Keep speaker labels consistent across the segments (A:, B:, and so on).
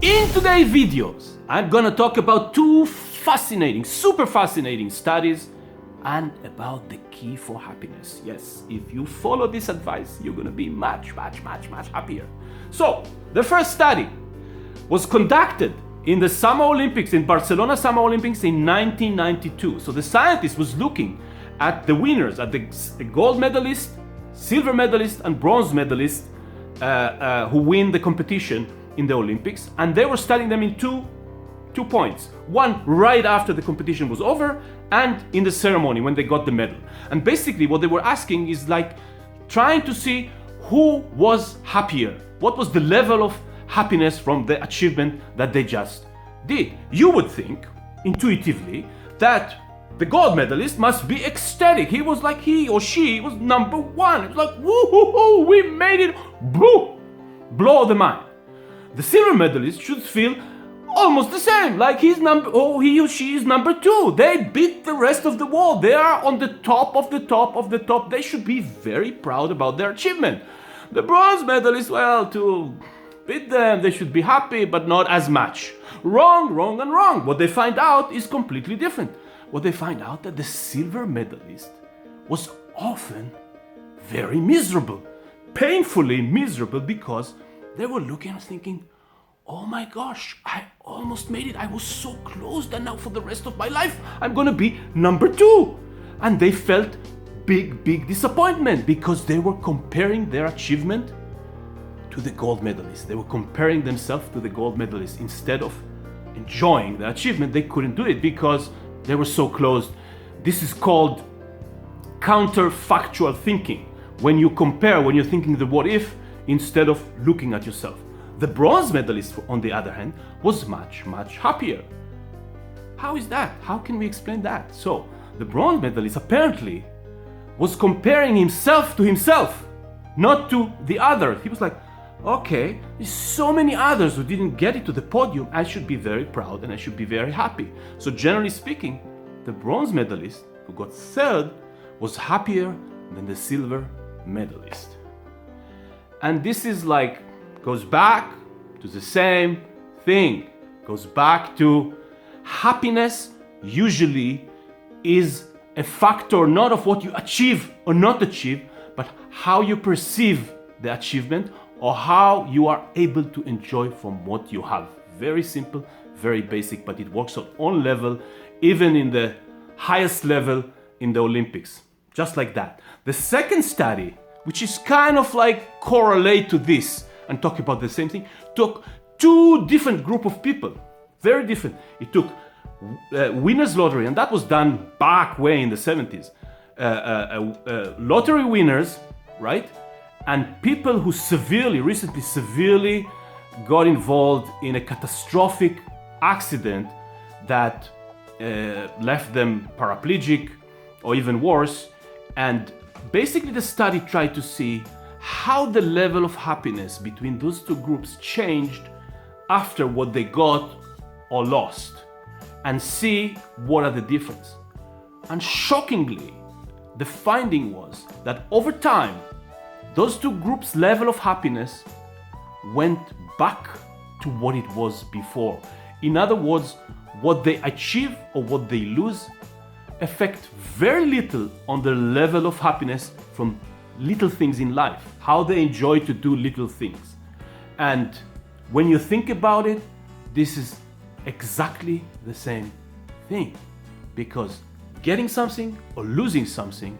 A: In today's videos, I'm gonna talk about two fascinating, super fascinating studies and about the key for happiness. Yes, if you follow this advice, you're gonna be much happier. So, the first study was conducted in the Summer Olympics, in Barcelona Summer Olympics in 1992. So the scientist was looking at the winners, at the gold medalist, silver medalist, and bronze medalist who win the competition in the Olympics, and they were studying them in two points. One right after the competition was over, and in the ceremony when they got the medal. And basically what they were asking is like trying to see who was happier, what was the level of happiness from the achievement that they just did. You would think intuitively that the gold medalist must be ecstatic. He was like, he or she was number one. It was like, woo-hoo-hoo, we made it, blow the mind. The silver medalist should feel almost the same, like he or she is number two. They beat the rest of the world. They are on the top of the top of the top. They should be very proud about their achievement. The bronze medalist, well, to beat them, they should be happy, but not as much. Wrong. What they find out is completely different. What they find out that the silver medalist was often very miserable, painfully miserable, because they were looking and thinking, oh my gosh, I almost made it. I was so close that now for the rest of my life, I'm gonna be number two. And they felt big disappointment because they were comparing their achievement to the gold medalist. They were comparing themselves to the gold medalist. Instead of enjoying the achievement, they couldn't do it because they were so close. This is called counterfactual thinking. When you compare, when you're thinking the what if, instead of looking at yourself. The bronze medalist, on the other hand, was much happier. How is that? How can we explain that? So, the bronze medalist apparently was comparing himself to himself, not to the others. He was like, okay, there's so many others who didn't get it to the podium. I should be very proud and I should be very happy. So generally speaking, the bronze medalist who got third was happier than the silver medalist. And this is like, goes back to the same thing, goes back to happiness usually is a factor not of what you achieve or not achieve, but how you perceive the achievement or how you are able to enjoy from what you have. Very simple, very basic, but it works on all level, even in the highest level in the Olympics. Just like that. The second study, which is kind of like correlate to this and talk about the same thing, took two different group of people, very different. It took winners lottery, and that was done back way in the 70s. Lottery winners, right? And people who recently severely got involved in a catastrophic accident that left them paraplegic or even worse. And basically the study tried to see how the level of happiness between those two groups changed after what they got or lost, and see what are the difference. And shockingly, the finding was that over time, those two groups' level of happiness went back to what it was before. In other words, what they achieve or what they lose affect very little on the level of happiness from little things in life, how they enjoy to do little things. And when you think about it, this is exactly the same thing, because getting something or losing something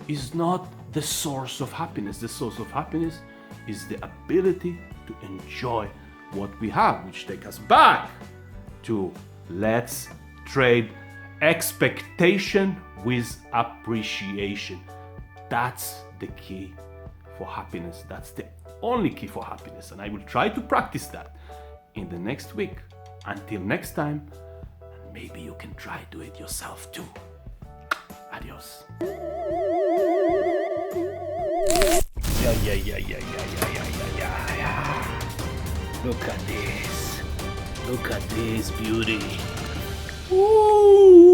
A: is not the source of happiness. The source of happiness is the ability to enjoy what we have, which takes us back to let's trade expectation with appreciation. That's the key for happiness. That's the only key for happiness. And I will try to practice that in the next week. Until next time, and maybe you can try to do it yourself too. Adios. Yeah. Look at this. Look at this beauty. Ooh.